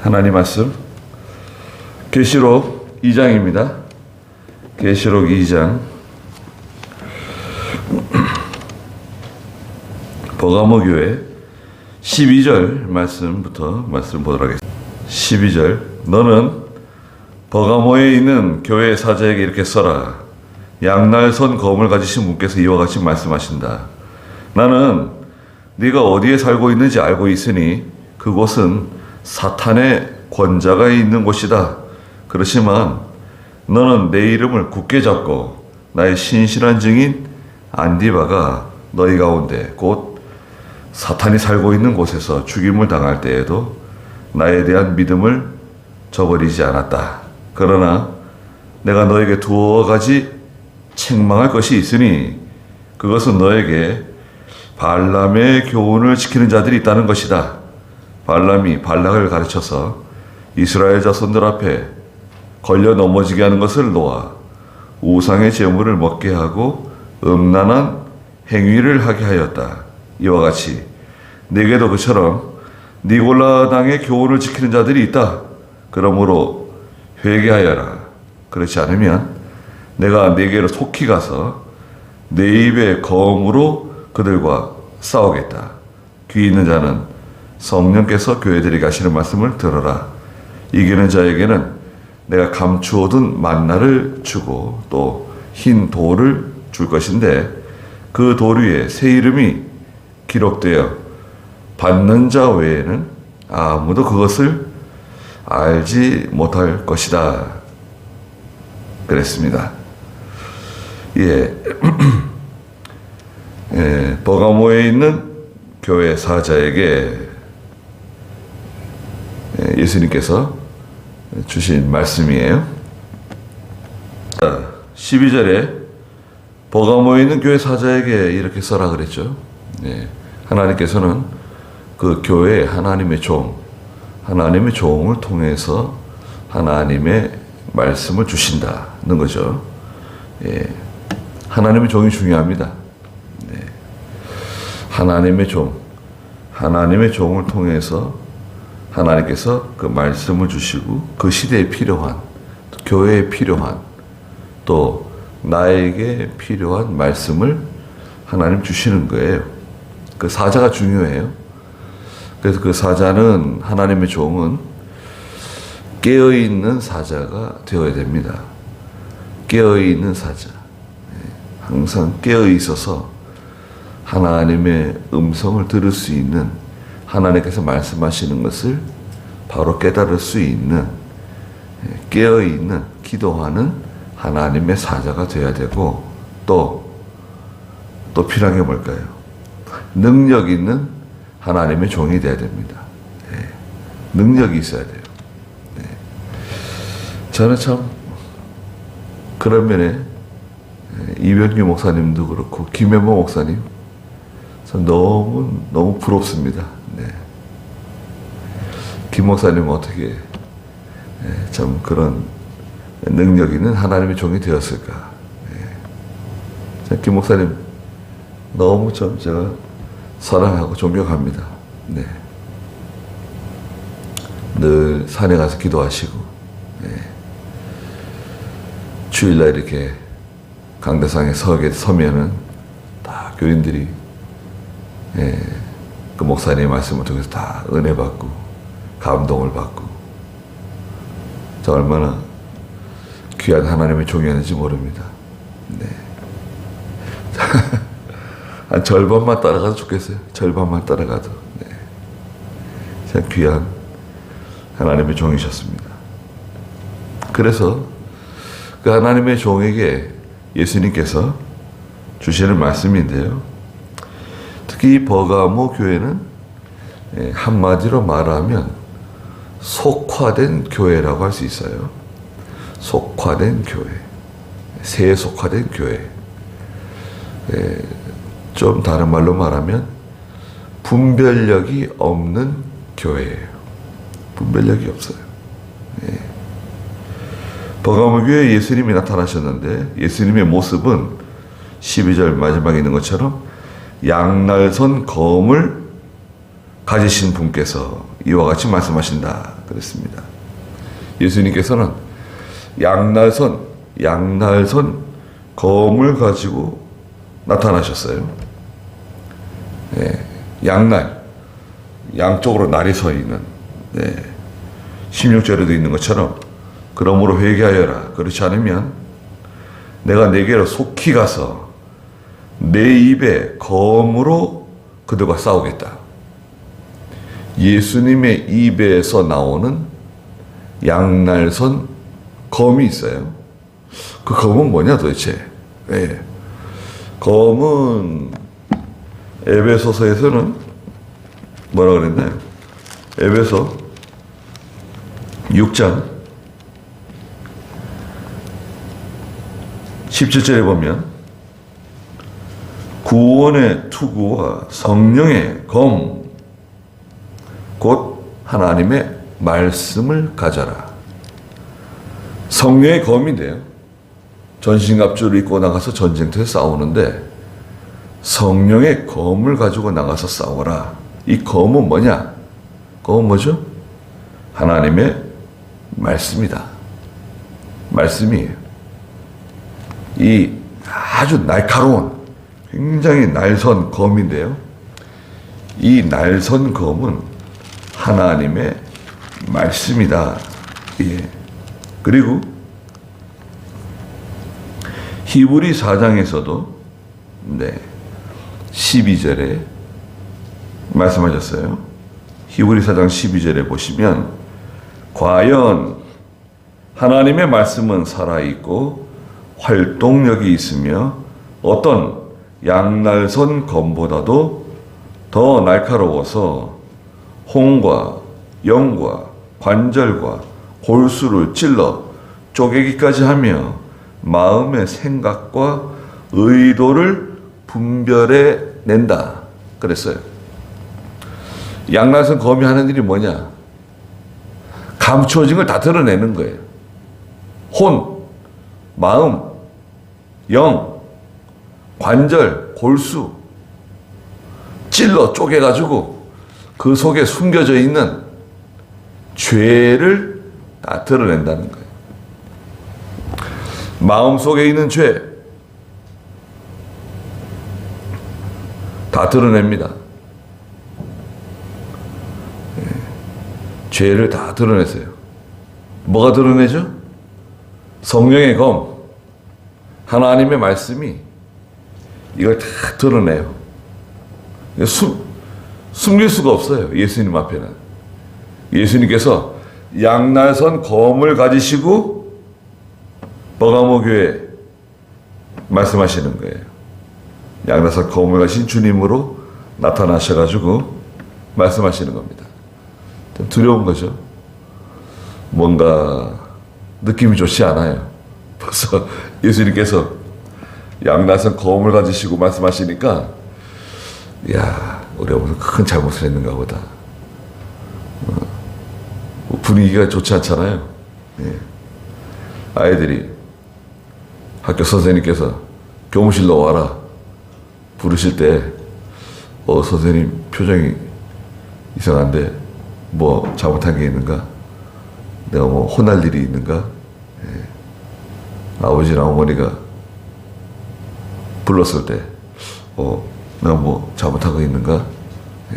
하나님 말씀 계시록 2장입니다. 계시록 2장 버가모 교회 12절 말씀부터 말씀 보도록 하겠습니다. 12절 너는 버가모에 있는 교회 사자에게 이렇게 써라. 양날선 검을 가지신 분께서 이와 같이 말씀하신다. 나는 네가 어디에 살고 있는지 알고 있으니 그곳은 사탄의 권자가 있는 곳이다. 그렇지만 너는 내 이름을 굳게 잡고 나의 신실한 증인 안디바가 너희 가운데 곧 사탄이 살고 있는 곳에서 죽임을 당할 때에도 나에 대한 믿음을 저버리지 않았다. 그러나 내가 너에게 두어 가지 책망할 것이 있으니 그것은 너에게 발람의 교훈을 지키는 자들이 있다는 것이다. 발람이 발락을 가르쳐서 이스라엘 자손들 앞에 걸려 넘어지게 하는 것을 놓아 우상의 제물을 먹게 하고 음란한 행위를 하게 하였다. 이와 같이 네게도 그처럼 니골라 당의 교훈을 지키는 자들이 있다. 그러므로 회개하여라. 그렇지 않으면 내가 네게로 속히 가서 내 입의 검으로 그들과 싸우겠다. 귀 있는 자는 성령께서 교회들에게 하시는 말씀을 들어라. 이기는 자에게는 내가 감추어둔 만나를 주고 또 흰 돌을 줄 것인데 그 돌 위에 새 이름이 기록되어 받는 자 외에는 아무도 그것을 알지 못할 것이다. 그랬습니다. 버가모에 있는 교회 사자에게 예수님께서 주신 말씀이에요. 12절에 버가모에 있는 교회 사자에게 이렇게 써라 그랬죠. 하나님께서는 그 교회에 하나님의 종을 통해서 하나님의 말씀을 주신다는 거죠. 하나님의 종이 중요합니다. 하나님의 종을 통해서 하나님께서 그 말씀을 주시고 그 시대에 필요한, 교회에 필요한, 또 나에게 필요한 말씀을 하나님 주시는 거예요. 그 사자가 중요해요. 그래서 그 사자는, 하나님의 종은 깨어있는 사자가 되어야 됩니다. 깨어있는 사자. 항상 깨어있어서 하나님의 음성을 들을 수 있는, 하나님께서 말씀하시는 것을 바로 깨달을 수 있는, 깨어있는, 기도하는 하나님의 사자가 되어야 되고, 또 필요한 게 뭘까요? 능력 있는 하나님의 종이 되어야 됩니다. 능력이 있어야 돼요. 저는 참 그런 면에 이병규 목사님도 그렇고 김현모 목사님 전 너무 부럽습니다. 김 목사님은 어떻게 참 그런 능력 있는 하나님의 종이 되었을까? 김 목사님 너무 좀 제가 사랑하고 존경합니다. 늘 산에 가서 기도하시고 주일날 이렇게 강대상에 서면은 다 교인들이 그 목사님의 말씀을 통해서 다 은혜 받고 감동을 받고 저 얼마나 귀한 하나님의 종이었는지 모릅니다. 한 절반만 따라가도 좋겠어요. 절반만 따라가도. 참 귀한 하나님의 종이셨습니다. 그래서 그 하나님의 종에게 예수님께서 주시는 말씀인데요. 특히 이 버가모 교회는 한마디로 말하면 속화된 교회라고 할 수 있어요. 속화된 교회, 새 속화된 교회. 좀 다른 말로 말하면 분별력이 없는 교회예요. 분별력이 없어요. 버가모 교회에 예수님이 나타나셨는데 예수님의 모습은 12절 마지막에 있는 것처럼 양날선 검을 가지신 분께서 이와 같이 말씀하신다 그랬습니다. 예수님께서는 양날선 검을 가지고 나타나셨어요. 네, 양날, 양쪽으로 날이 서 있는, 네, 16절에도 있는 것처럼 그러므로 회개하여라. 그렇지 않으면 내가 내게로 속히 가서 내 입에 검으로 그들과 싸우겠다. 예수님의 입에서 나오는 양날선 검이 있어요. 그 검은 뭐냐 도대체? 네. 검은 에베소서에서는 뭐라 그랬나요? 에베소 6장 17절에 보면 구원의 투구와 성령의 검 곧 하나님의 말씀을 가져라. 성령의 검인데요. 전신갑주를 입고 나가서 전쟁터에 싸우는데 성령의 검을 가지고 나가서 싸워라. 이 검은 뭐냐? 검은 뭐죠? 하나님의 말씀이다. 말씀이에요. 이 아주 날카로운 굉장히 날선 검인데요. 이 날선 검은 하나님의 말씀이다. 예. 그리고 히브리 4장에서도 12절에 말씀하셨어요. 히브리 4장 12절에 보시면 과연 하나님의 말씀은 살아있고 활동력이 있으며 어떤 양날선 검보다도 더 날카로워서 홍과 영과 관절과 골수를 찔러 쪼개기까지 하며 마음의 생각과 의도를 분별해 낸다 그랬어요. 양날선 검이 하는 일이 뭐냐? 감추어진 걸 다 드러내는 거예요. 혼, 마음, 영, 관절, 골수 찔러 쪼개가지고 그 속에 숨겨져 있는 죄를 다 드러낸다는 거예요. 마음 속에 있는 죄 다 드러냅니다. 죄를 다 드러내세요. 뭐가 드러내죠? 성령의 검, 하나님의 말씀이 이걸 다 드러내요. 숨길 수가 없어요. 예수님 앞에는. 예수님께서 양날선 검을 가지시고 버가모 교회에 말씀하시는 거예요. 양날선 검을 가신 주님으로 나타나셔가지고 말씀하시는 겁니다. 좀 두려운 거죠. 뭔가 느낌이 좋지 않아요. 벌써 예수님께서 양날선 검을 가지시고 말씀하시니까 야, 우리가 무슨 큰 잘못을 했는가 보다. 분위기가 좋지 않잖아요. 예. 아이들이 학교 선생님께서 교무실로 와라 부르실 때 선생님 표정이 이상한데 뭐 잘못한 게 있는가? 내가 뭐 혼날 일이 있는가? 예. 아버지나 어머니가 불렀을 때 내가 뭐 잘못한 거 있는가?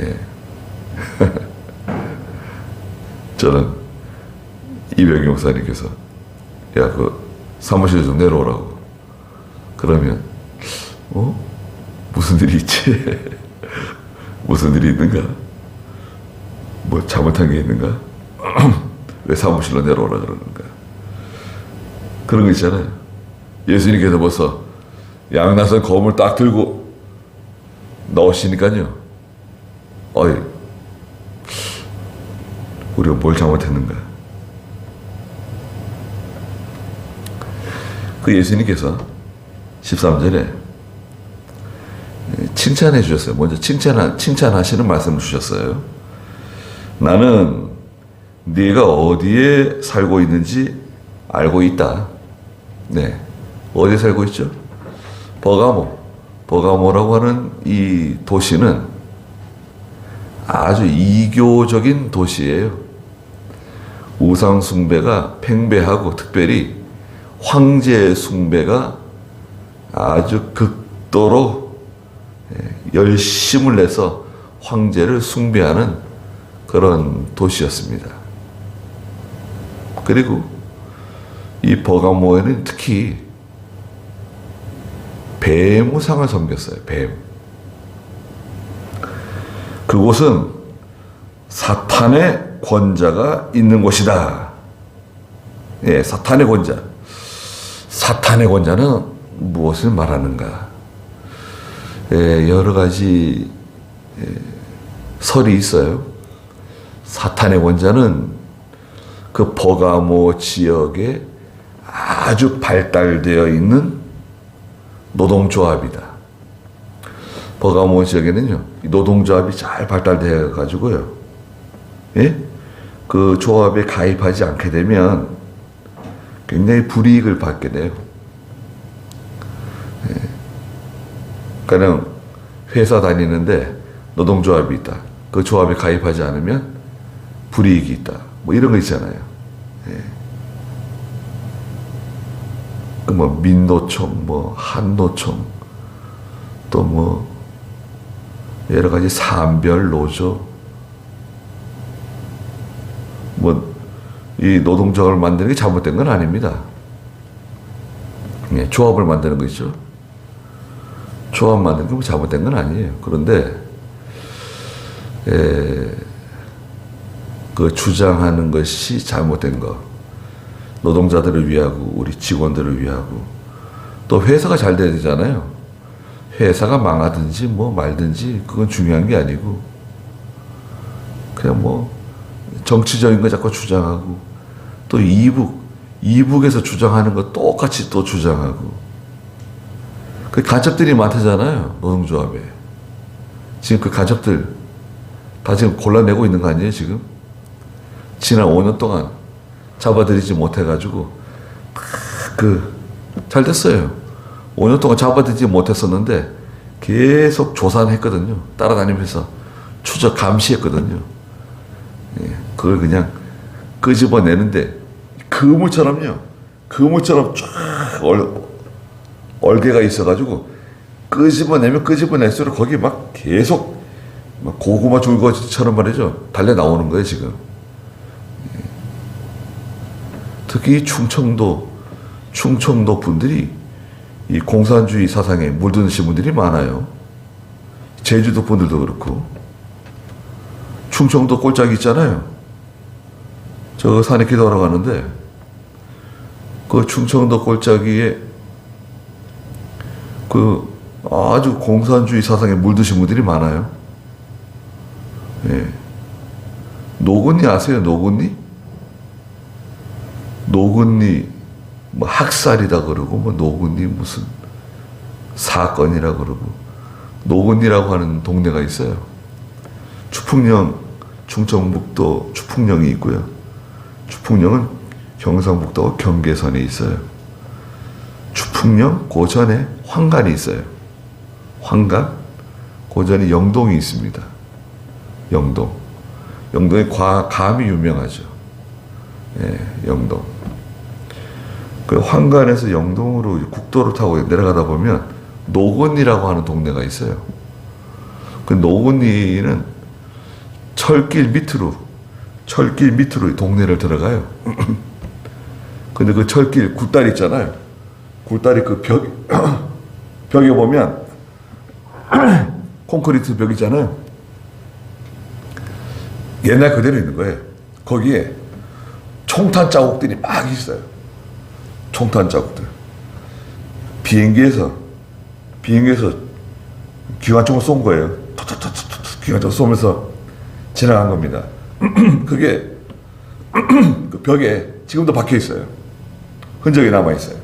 예. 저는 이병희 목사님께서 야, 그 사무실 좀 내려오라고. 그러면 무슨 일이 있지? 무슨 일이 있는가? 뭐 잘못한 게 있는가? 왜 사무실로 내려오라 그러는가? 그런 거 있잖아요. 예수님께서 벌써 양날선 검을 딱 들고 나오시니까요. 어이, 우리가 뭘 잘못했는가? 그 예수님께서 13절에 칭찬해 주셨어요. 먼저 칭찬하시는 말씀을 주셨어요. 나는 네가 어디에 살고 있는지 알고 있다. 네, 어디에 살고 있죠? 버가모라고 하는 이 도시는 아주 이교적인 도시예요. 우상 숭배가 팽배하고 특별히 황제 숭배가 아주 극도로 열심을 내서 황제를 숭배하는 그런 도시였습니다. 그리고 이 버가모에는 특히 뱀우상을 섬겼어요. 뱀. 그곳은 사탄의 권자가 있는 곳이다. 예, 사탄의 권자. 사탄의 권자는 무엇을 말하는가? 예, 여러 가지 설이 있어요. 사탄의 권자는 그 버가모 지역에 아주 발달되어 있는 노동조합이다. 버가모 지역에는요, 노동조합이 잘 발달되어 가지고요, 예? 그 조합에 가입하지 않게 되면 굉장히 불이익을 받게 돼요. 예. 그러니까 회사 다니는데 노동조합이 있다. 그 조합에 가입하지 않으면 불이익이 있다. 뭐 이런 거 있잖아요. 예. 뭐 민노총, 뭐 한노총, 또 뭐 여러 가지 산별 노조, 뭐 이 노동조합을 만드는 게 잘못된 건 아닙니다. 예, 조합을 만드는 거 있죠. 조합 만드는 게 잘못된 건 아니에요. 그런데 그 주장하는 것이 잘못된 거, 노동자들을 위하고 우리 직원들을 위하고, 또 회사가 잘 돼야 되잖아요. 회사가 망하든지 뭐 말든지 그건 중요한 게 아니고, 그냥 뭐 정치적인 거 자꾸 주장하고, 또 이북에서 주장하는 거 똑같이 또 주장하고, 그 간첩들이 많다잖아요. 노동조합에. 지금 그 간첩들 다 지금 골라내고 있는 거 아니에요, 지금? 지난 5년 동안 잡아들이지 못해가지고, 잘 됐어요. 5년 동안 잡아들이지 못했었는데, 계속 조사는 했거든요. 따라다니면서 추적 감시했거든요. 예, 그걸 그냥 끄집어내는데, 그물처럼요. 그물처럼 쫙 얼개가 있어가지고, 끄집어내면 끄집어낼수록 거기 막 계속 막 고구마 줄거지처럼 말이죠. 달려 나오는 거예요, 지금. 특히 충청도 분들이 이 공산주의 사상에 물드신 분들이 많아요. 제주도 분들도 그렇고. 충청도 꼴짝이 있잖아요. 저 산에 기도하러 가는데, 그 충청도 꼴짝이에 그 아주 공산주의 사상에 물드신 분들이 많아요. 예. 노근리 아세요? 노근리 뭐 학살이다 그러고, 뭐 노근리 무슨 사건이라 그러고, 노근리라고 하는 동네가 있어요. 추풍령, 충청북도 추풍령이 있고요. 추풍령은 경상북도 경계선에 있어요. 추풍령 고전에 황간이 있어요. 황간 고전에 영동이 있습니다. 영동에 감이 유명하죠. 예, 영동. 그 황간에서 영동으로 국도를 타고 내려가다 보면 노건리라고 하는 동네가 있어요. 그 노건리는 철길 밑으로 동네를 들어가요. 근데 그 철길 굴다리 있잖아요. 굴다리 그 벽에 보면 콘크리트 벽 있잖아요. 옛날 그대로 있는 거예요. 거기에 총탄 자국들이 막 있어요. 총탄 자국들. 비행기에서 기관총을 쏜 거예요. 기관총 쏘면서 지나간 겁니다. 그게 그 벽에 지금도 박혀 있어요. 흔적이 남아 있어요.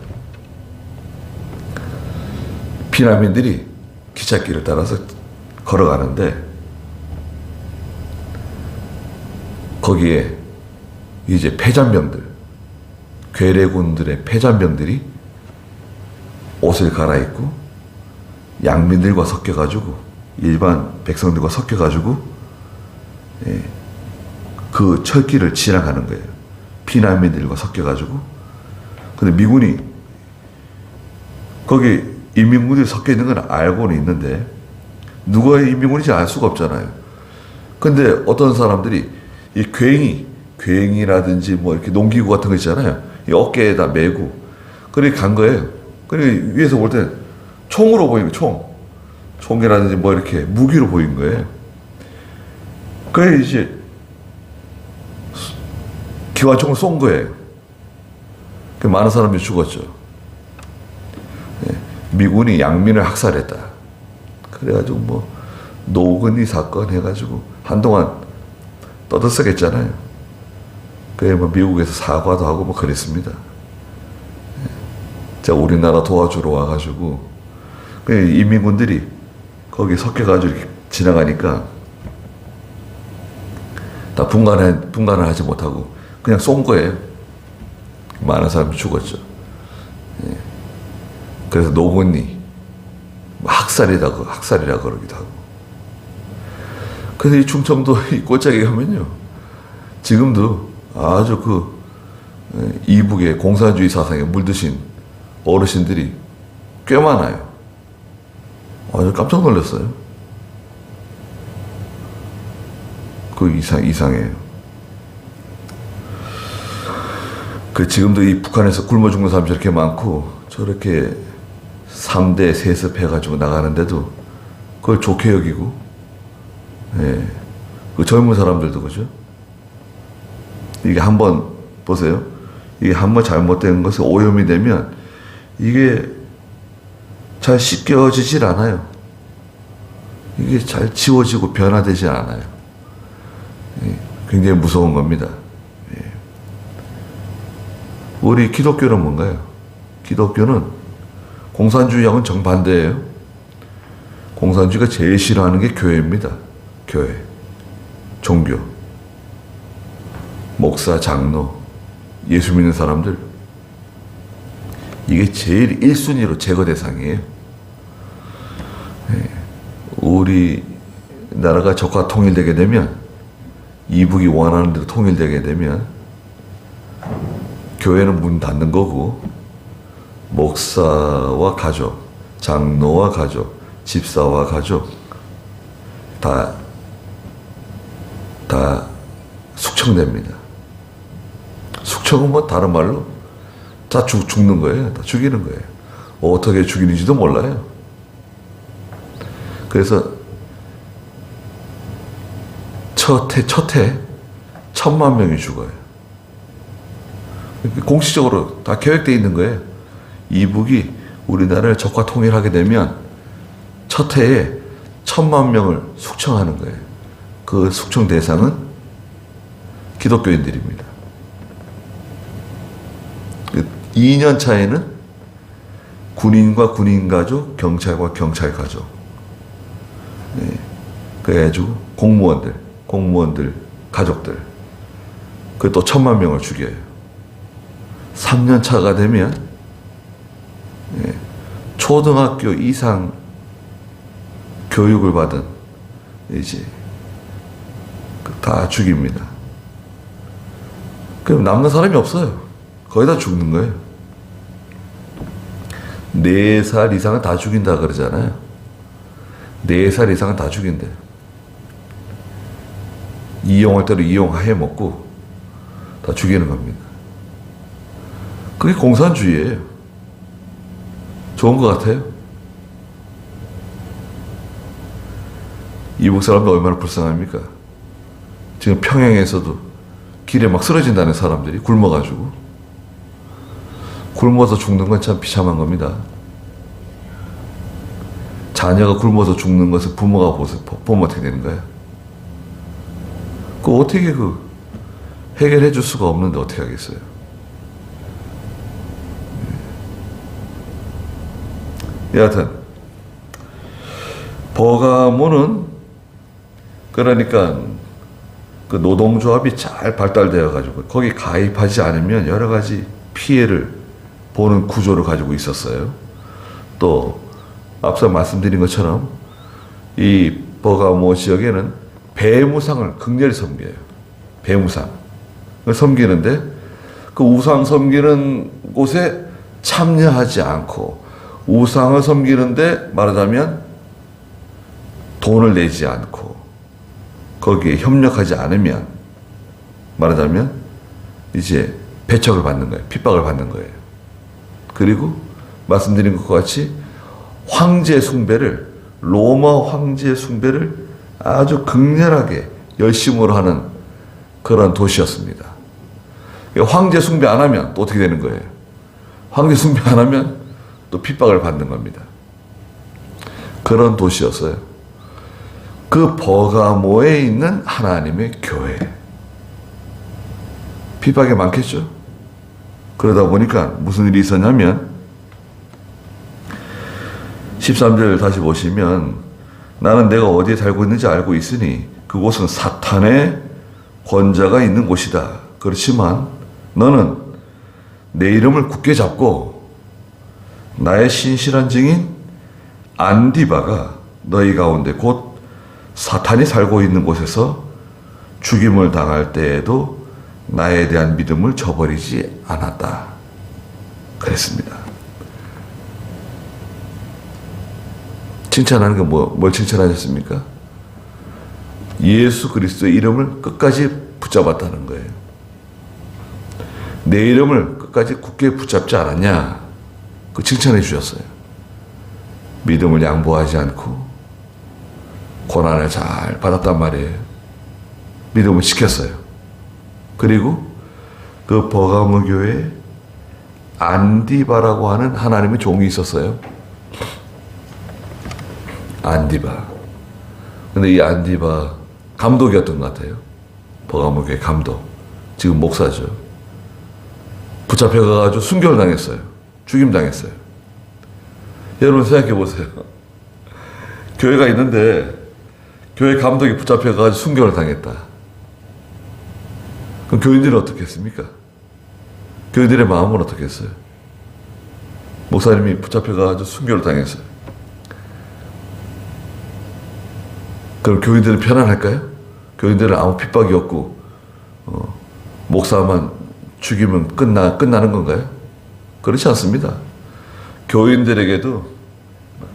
피난민들이 기찻길을 따라서 걸어가는데, 거기에 이제 폐잔병들, 괴뢰군들의 폐잔병들이 옷을 갈아입고 양민들과 섞여가지고, 일반 백성들과 섞여가지고 그 철길을 지나가는 거예요. 피난민들과 섞여가지고. 근데 미군이 거기 인민군들이 섞여 있는 건 알고는 있는데 누가 인민군인지 알 수가 없잖아요. 근데 어떤 사람들이 이 굉이라든지 뭐 이렇게 농기구 같은 거 있잖아요. 이 어깨에다 메고 그렇게 간 거예요. 그리고 위에서 볼 때 총으로 보이는 거, 총이라든지 뭐 이렇게 무기로 보인 거예요. 그래 이제 기관총을 쏜 거예요. 그 많은 사람이 죽었죠. 미군이 양민을 학살했다. 그래가지고 뭐 노근이 사건 해가지고 한동안 떠들썩했잖아요. 그래 뭐 미국에서 사과도 하고 뭐 그랬습니다. 자 우리나라 도와주러 와가지고 인민군들이 거기 섞여가지고 이렇게 지나가니까 다 분간을 하지 못하고 그냥 쏜 거예요. 많은 사람이 죽었죠. 그래서 노건이 학살이라 그러기도 하고. 그래서 이 충청도 이 꽃짝에 가면요. 지금도 아주 이북의 공산주의 사상에 물드신 어르신들이 꽤 많아요. 아주 깜짝 놀랐어요. 이상해요. 지금도 이 북한에서 굶어 죽는 사람이 저렇게 많고, 저렇게 3대 세습해가지고 나가는데도 그걸 좋게 여기고, 그 젊은 사람들도 그죠? 이게 한번 보세요. 이게 한번 잘못된 것이 오염이 되면 이게 잘 씻겨지질 않아요. 이게 잘 지워지고 변화되지 않아요. 굉장히 무서운 겁니다. 우리 기독교는 뭔가요? 기독교는 공산주의하고는 정반대예요. 공산주의가 제일 싫어하는 게 교회입니다. 교회, 종교, 목사, 장로, 예수 믿는 사람들, 이게 제일 1순위로 제거 대상이에요. 우리나라가 적화 통일되게 되면, 이북이 원하는 대로 통일되게 되면 교회는 문 닫는 거고, 목사와 가족, 장로와 가족, 집사와 가족 다 숙청됩니다. 숙청은 뭐 다른 말로 다 죽는 거예요. 다 죽이는 거예요. 어떻게 죽이는지도 몰라요. 그래서 첫 해 1,000만 명이 죽어요. 공식적으로 다 계획되어 있는 거예요. 이북이 우리나라를 적화 통일하게 되면 첫 해에 1,000만 명을 숙청하는 거예요. 그 숙청 대상은 기독교인들입니다. 2년 차에는 군인과 군인 가족, 경찰과 경찰 가족, 그래가지고 공무원들 가족들, 또 1,000만 명을 죽여요. 3년 차가 되면 초등학교 이상 교육을 받은 이제 다 죽입니다. 그럼 남는 사람이 없어요. 거의 다 죽는 거예요. 4살 이상은 다 죽인다 그러잖아요. 4살 이상은 다 죽인대. 이용할 대로 이용해 먹고 다 죽이는 겁니다. 그게 공산주의예요. 좋은 것 같아요. 이북 사람들 얼마나 불쌍합니까? 지금 평양에서도 길에 막 쓰러진다는 사람들이 굶어가지고. 굶어서 죽는 건 참 비참한 겁니다. 자녀가 굶어서 죽는 것을 부모가 보면 어떻게 되는 거야? 그거 어떻게 해결해 줄 수가 없는데 어떻게 하겠어요? 여하튼 버가모는 그러니까 그 노동조합이 잘 발달되어 가지고 거기 가입하지 않으면 여러 가지 피해를 보는 구조를 가지고 있었어요. 또 앞서 말씀드린 것처럼 이 버가모 지역에는 배무상을 극렬히 섬겨요. 배무상. 섬기는데 그 우상 섬기는 곳에 참여하지 않고 우상을 섬기는데 말하자면 돈을 내지 않고 거기에 협력하지 않으면 말하자면 이제 배척을 받는 거예요. 핍박을 받는 거예요. 그리고 말씀드린 것과 같이 황제 숭배를 로마 황제 숭배를 아주 극렬하게 열심으로 하는 그런 도시였습니다. 황제 숭배 안 하면 또 어떻게 되는 거예요? 황제 숭배 안 하면 또 핍박을 받는 겁니다. 그런 도시였어요. 그 버가모에 있는 하나님의 교회. 핍박이 많겠죠? 그러다 보니까 무슨 일이 있었냐면 13절 다시 보시면 나는 내가 어디에 살고 있는지 알고 있으니 그곳은 사탄의 권자가 있는 곳이다. 그렇지만 너는 내 이름을 굳게 잡고 나의 신실한 증인 안디바가 너희 가운데 곧 사탄이 살고 있는 곳에서 죽임을 당할 때에도 나에 대한 믿음을 저버리지 않았다. 그랬습니다. 칭찬하는 게 뭘 칭찬하셨습니까? 예수 그리스도의 이름을 끝까지 붙잡았다는 거예요. 내 이름을 끝까지 굳게 붙잡지 않았냐? 그 칭찬해 주셨어요. 믿음을 양보하지 않고 고난을 잘 받았단 말이에요. 믿음을 지켰어요. 그리고 그 버가모 교회에 안디바라고 하는 하나님의 종이 있었어요. 안디바. 근데 이 안디바 감독이었던 것 같아요. 버가모 교회 감독. 지금 목사죠. 붙잡혀가지고 순교를 당했어요. 죽임 당했어요. 여러분 생각해 보세요. 교회가 있는데 교회 감독이 붙잡혀가지고 순교를 당했다. 그럼 교인들은 어떻게 했습니까? 교인들의 마음은 어떻게 했어요? 목사님이 붙잡혀가지고 순교를 당했어요. 그럼 교인들은 편안할까요? 교인들은 아무 핍박이 없고 목사만 죽이면 끝나는 건가요? 그렇지 않습니다. 교인들에게도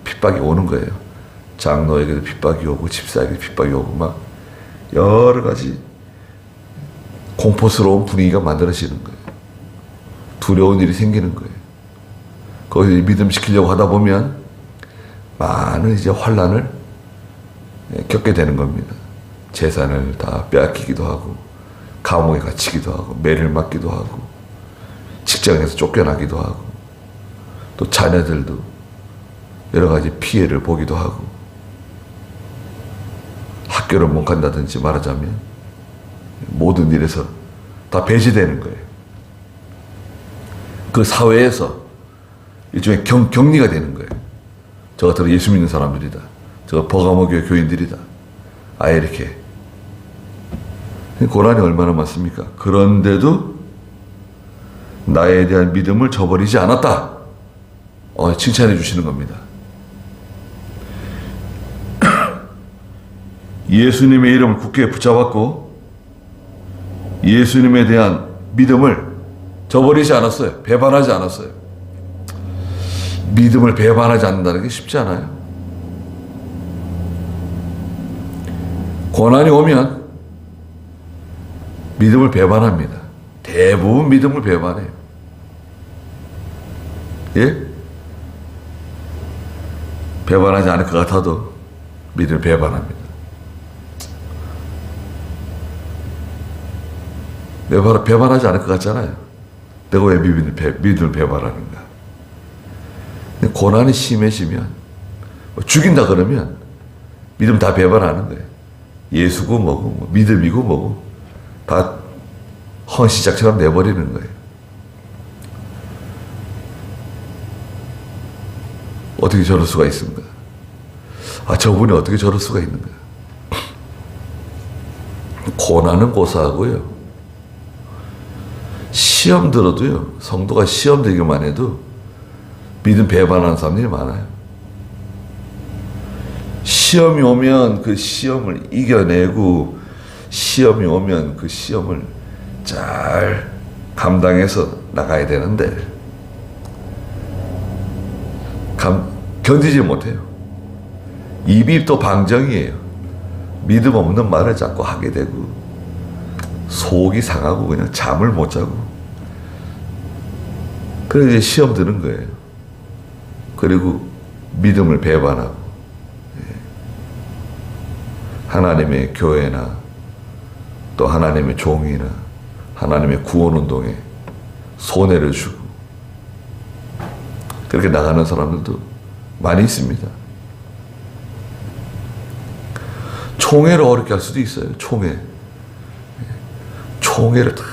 핍박이 오는 거예요. 장로에게도 핍박이 오고 집사에게도 핍박이 오고 막 여러 가지 공포스러운 분위기가 만들어지는 거예요. 두려운 일이 생기는 거예요. 거기서 믿음 지키려고 하다 보면 많은 이제 환난을 겪게 되는 겁니다. 재산을 다 빼앗기기도 하고 감옥에 갇히기도 하고 매를 맞기도 하고 직장에서 쫓겨나기도 하고 또 자녀들도 여러 가지 피해를 보기도 하고 학교를 못 간다든지 말하자면 모든 일에서 다 배제되는 거예요. 그 사회에서 일종의 격리가 되는 거예요. 저 같은 예수 믿는 사람들이다. 저 버가모 교회 교인들이다. 아예 이렇게. 고난이 얼마나 많습니까? 그런데도 나에 대한 믿음을 저버리지 않았다. 칭찬해 주시는 겁니다. 예수님의 이름을 굳게 붙잡았고 예수님에 대한 믿음을 저버리지 않았어요. 배반하지 않았어요. 믿음을 배반하지 않는다는 게 쉽지 않아요. 고난이 오면 믿음을 배반합니다. 대부분 믿음을 배반해요. 예? 배반하지 않을 것 같아도 믿음을 배반합니다. 배반하지 않을 것 같잖아요. 내가 왜 믿음을 배반하는가? 고난이 심해지면 죽인다 그러면 믿음 다 배반하는 거예요. 예수고 뭐고 믿음이고 뭐고 다 헌시작처럼 내버리는 거예요. 어떻게 저럴 수가 있습니까? 저분이 어떻게 저럴 수가 있는가? 고난은 고사하고요. 시험 들어도요. 성도가 시험 들기만 해도 믿음 배반하는 사람들이 많아요. 시험이 오면 그 시험을 이겨내고 시험이 오면 그 시험을 잘 감당해서 나가야 되는데 견디지 못해요. 입이 또 방정이에요. 믿음 없는 말을 자꾸 하게 되고 속이 상하고 그냥 잠을 못 자고 그래서 이제 시험 드는 거예요. 그리고 믿음을 배반하고 하나님의 교회나 또 하나님의 종이나 하나님의 구원운동에 손해를 주고 그렇게 나가는 사람들도 많이 있습니다. 총회를 어렵게 할 수도 있어요. 총회를 다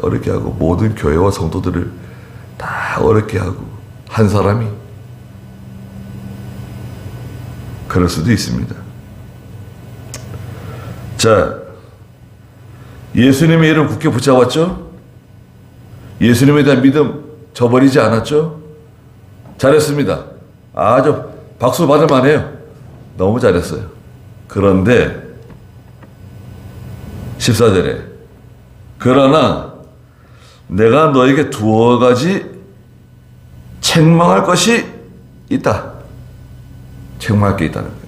어렵게 하고 모든 교회와 성도들을 다 어렵게 하고 한 사람이 그럴 수도 있습니다. 자, 예수님의 이름 굳게 붙잡았죠? 예수님에 대한 믿음 저버리지 않았죠? 잘했습니다. 아주 박수 받을 만해요. 너무 잘했어요. 그런데 14절에 그러나 내가 너에게 두어 가지 책망할 것이 있다. 책망할 게 있다는 거예요.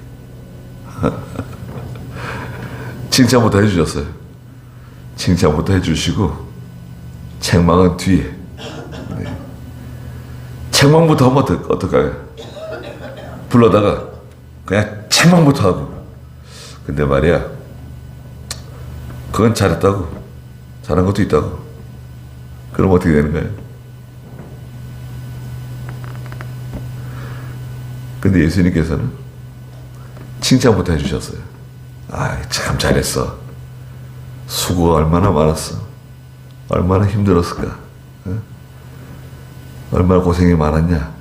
칭찬부터 해주셨어요. 칭찬부터 해주시고 책망은 뒤에. 네. 책망부터 하면 어떡할까요? 불러다가 그냥 책망부터 하고 근데 말이야 그건 잘했다고 잘한 것도 있다고 그럼 어떻게 되는 거예요? 근데 예수님께서는 칭찬부터 해주셨어요. 아, 참 잘했어. 수고가 얼마나 많았어. 얼마나 힘들었을까. 어? 얼마나 고생이 많았냐.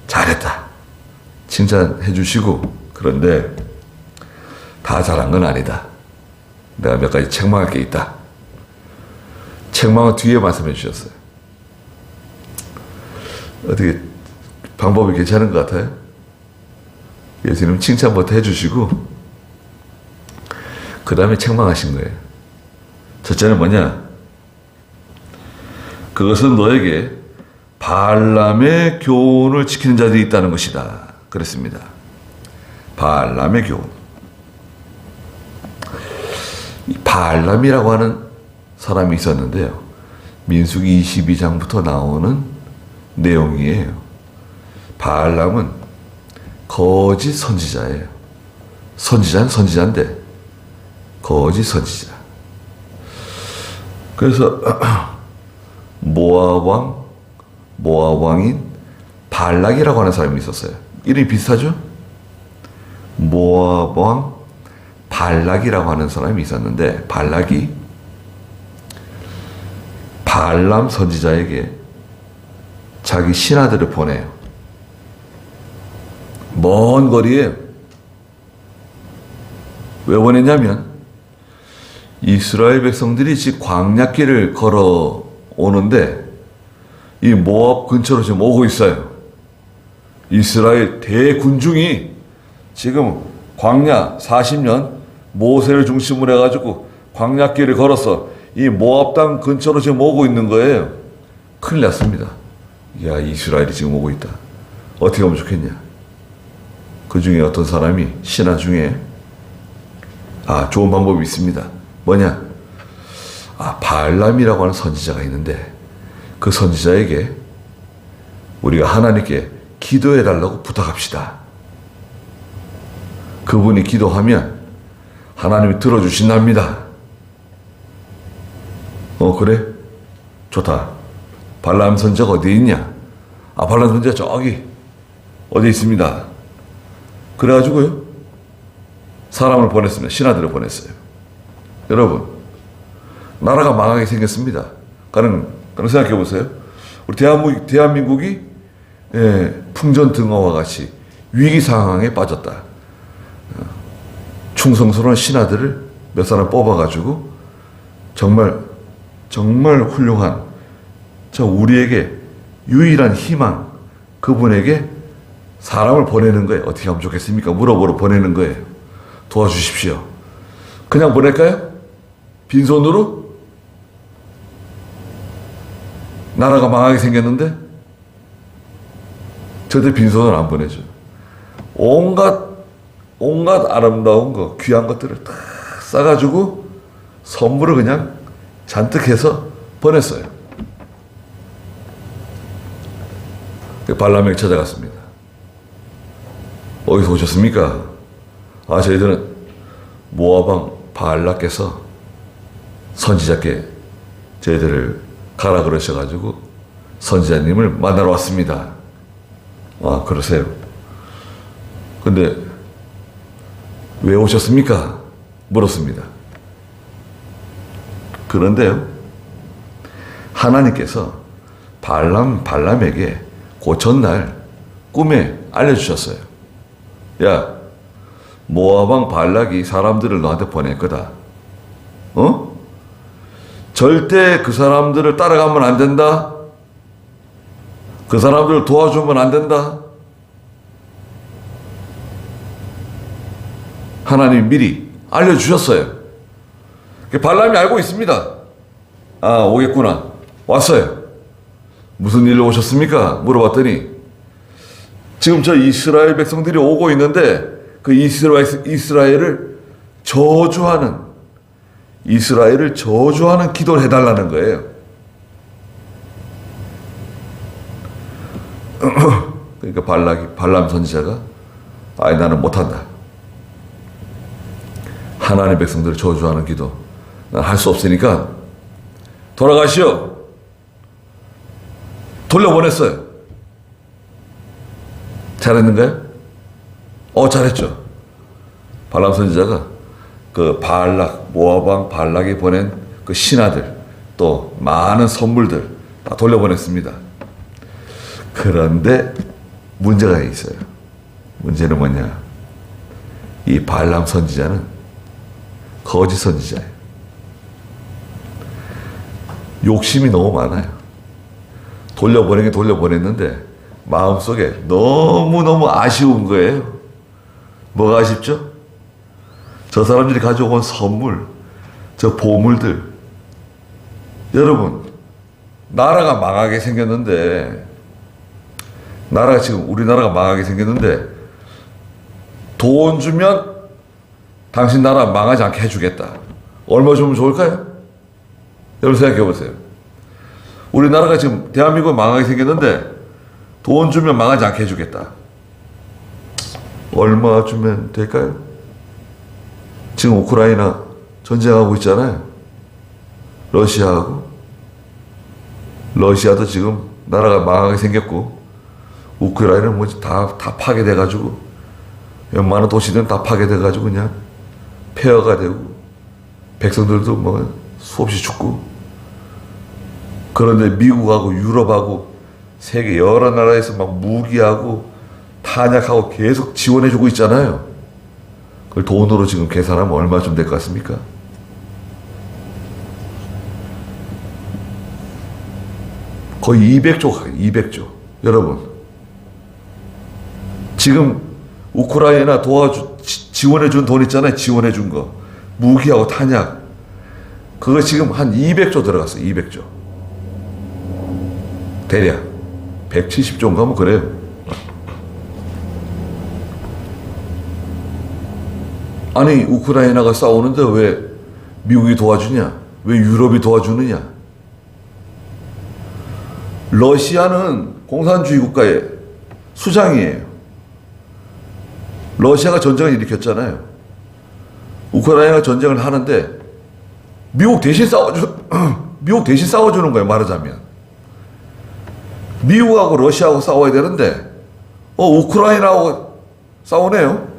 잘했다. 칭찬해 주시고 그런데 다 잘한 건 아니다. 내가 몇 가지 책망할 게 있다. 책망은 뒤에 말씀해 주셨어요. 어떻게 방법이 괜찮은 것 같아요? 예수님 칭찬부터 해주시고 그 다음에 책망하신 거예요. 첫째는 뭐냐? 그것은 너에게 발람의 교훈을 지키는 자들이 있다는 것이다. 그랬습니다. 발람의 교훈. 발람이라고 하는 사람이 있었는데요. 민수기 22장부터 나오는 내용이에요. 발람은 거짓 선지자예요. 선지자는 선지자인데 거짓 선지자. 그래서 모압 왕인 발락이라고 하는 사람이 있었어요. 이름이 비슷하죠? 모압 왕 발락이라고 하는 사람이 있었는데 발락이 발람 선지자에게 자기 신하들을 보내요. 먼 거리에 왜 보냈냐면 이스라엘 백성들이 지금 광야길을 걸어 오는데 이 모압 근처로 지금 오고 있어요. 이스라엘 대군중이 지금 광야 40년 모세를 중심으로 해가지고 광야길을 걸어서 이 모압 땅 근처로 지금 오고 있는 거예요. 큰일 났습니다. 야, 이스라엘이 지금 오고 있다. 어떻게 하면 좋겠냐? 그 중에 어떤 사람이 신하 중에 좋은 방법이 있습니다. 뭐냐? 발람이라고 하는 선지자가 있는데 그 선지자에게 우리가 하나님께 기도해 달라고 부탁합시다. 그분이 기도하면 하나님이 들어주신답니다. 그래? 좋다. 발람 선지자가 어디 있냐? 발람 선지자 저기 어디 있습니다. 그래가지고요 사람을 보냈습니다. 신하들을 보냈어요. 여러분, 나라가 망하게 생겼습니다. 가는 생각해 보세요. 우리 대한민국이 풍전등화와 같이 위기 상황에 빠졌다. 충성스러운 신하들을 몇 사람 뽑아가지고 정말 훌륭한 우리에게 유일한 희망 그분에게 사람을 보내는 거예요. 어떻게 하면 좋겠습니까? 물어보러 보내는 거예요. 도와주십시오. 그냥 보낼까요? 빈손으로? 나라가 망하게 생겼는데? 절대 빈손으로 안 보내죠. 온갖 아름다운 거, 귀한 것들을 다 싸가지고 선물을 그냥 잔뜩 해서 보냈어요. 발람에게 찾아갔습니다. 어디서 오셨습니까? 저희들은 모압 왕 발락께서 선지자께 저희들을 가라 그러셔가지고 선지자님을 만나러 왔습니다. 그러세요. 근데 왜 오셨습니까? 물었습니다. 그런데요, 하나님께서 발람에게 그 전날 꿈에 알려주셨어요. 야, 모압 왕 발락이 사람들을 너한테 보낼 거다. 절대 그 사람들을 따라가면 안 된다. 그 사람들을 도와주면 안 된다. 하나님이 미리 알려주셨어요. 발람이 알고 있습니다. 오겠구나. 왔어요. 무슨 일로 오셨습니까? 물어봤더니 지금 저 이스라엘 백성들이 오고 있는데 그 이스라엘을 저주하는 기도를 해달라는 거예요. 그러니까 발람 선지자가 나는 못한다. 하나님의 백성들을 저주하는 기도 난 할 수 없으니까 돌아가시오. 돌려보냈어요. 잘했는가요? 잘했죠. 발람 선지자가 그 모압 왕 발락이 보낸 그 신하들 또 많은 선물들 다 돌려보냈습니다. 그런데 문제가 있어요. 문제는 뭐냐? 이 발람 선지자는 거짓 선지자예요. 욕심이 너무 많아요. 돌려보냈는데 마음속에 너무너무 아쉬운 거예요. 뭐가 아쉽죠? 저 사람들이 가져온 선물, 저 보물들. 여러분, 나라가 망하게 생겼는데, 우리나라가 망하게 생겼는데, 돈 주면 당신 나라 망하지 않게 해주겠다. 얼마 주면 좋을까요? 여러분 생각해 보세요. 우리나라가 지금 대한민국 망하게 생겼는데, 돈 주면 망하지 않게 해주겠다. 얼마 주면 될까요? 지금 우크라이나 전쟁하고 있잖아요. 러시아도 지금 나라가 망하게 생겼고, 우크라이나는 다 파괴돼가지고, 웬만한 도시들은 다 파괴돼가지고 그냥 폐허가 되고, 백성들도 수없이 죽고, 그런데 미국하고 유럽하고 세계 여러 나라에서 막 무기하고 탄약하고 계속 지원해주고 있잖아요. 그걸 돈으로 지금 계산하면 얼마쯤 될 것 같습니까? 거의 200조. 여러분, 지금 우크라이나 지원해준 돈 있잖아요. 지원해준 거. 무기하고 탄약. 그거 지금 한 200조 들어갔어요. 200조. 대략. 170조인가 뭐 그래요. 아니, 우크라이나가 싸우는데 왜 미국이 도와주냐? 왜 유럽이 도와주느냐? 러시아는 공산주의 국가의 수장이에요. 러시아가 전쟁을 일으켰잖아요. 우크라이나가 전쟁을 하는데 미국 대신 싸워주는 거예요, 말하자면. 미국하고 러시아하고 싸워야 되는데 우크라이나하고 싸우네요.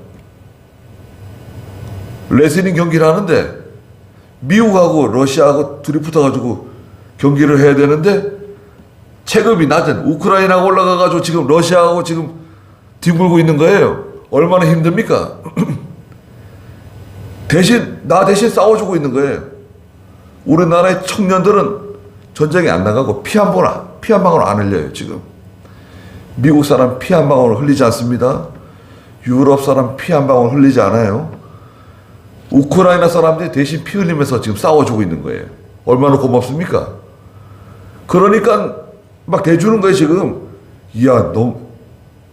레슬링 경기를 하는데 미국하고 러시아하고 둘이 붙어가지고 경기를 해야 되는데 체급이 낮은 우크라이나가 올라가가지고 지금 러시아하고 지금 뒹굴고 있는 거예요. 얼마나 힘듭니까? 나 대신 싸워주고 있는 거예요. 우리나라의 청년들은 전쟁에 안 나가고 피 한 방울 안 흘려요, 지금. 미국 사람 피 한 방울 흘리지 않습니다. 유럽 사람 피 한 방울 흘리지 않아요. 우크라이나 사람들이 대신 피 흘리면서 지금 싸워주고 있는 거예요. 얼마나 고맙습니까? 그러니까 막 대주는 거예요, 지금. 야, 너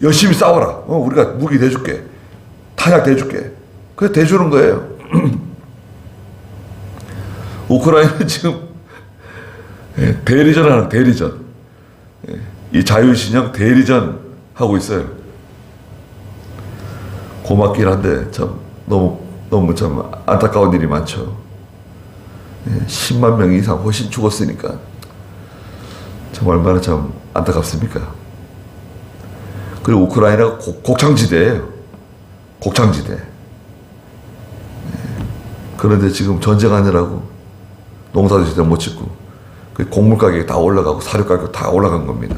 열심히 싸워라. 우리가 무기 대줄게. 탄약 대줄게. 그래, 대주는 거예요. 우크라이나는 지금 대리전 하는, 대리전. 이 자유신영 대리전 하고 있어요. 고맙긴 한데, 참, 너무 참 안타까운 일이 많죠. 10만 명 이상 훨씬 죽었으니까. 참 얼마나 참 안타깝습니까? 그리고 우크라이나가 곡창지대예요. 곡창지대. 그런데 지금 전쟁하느라고 농사도 제대로 못 짓고 그 곡물 가격이 다 올라가고 사료 가격 다 올라간 겁니다.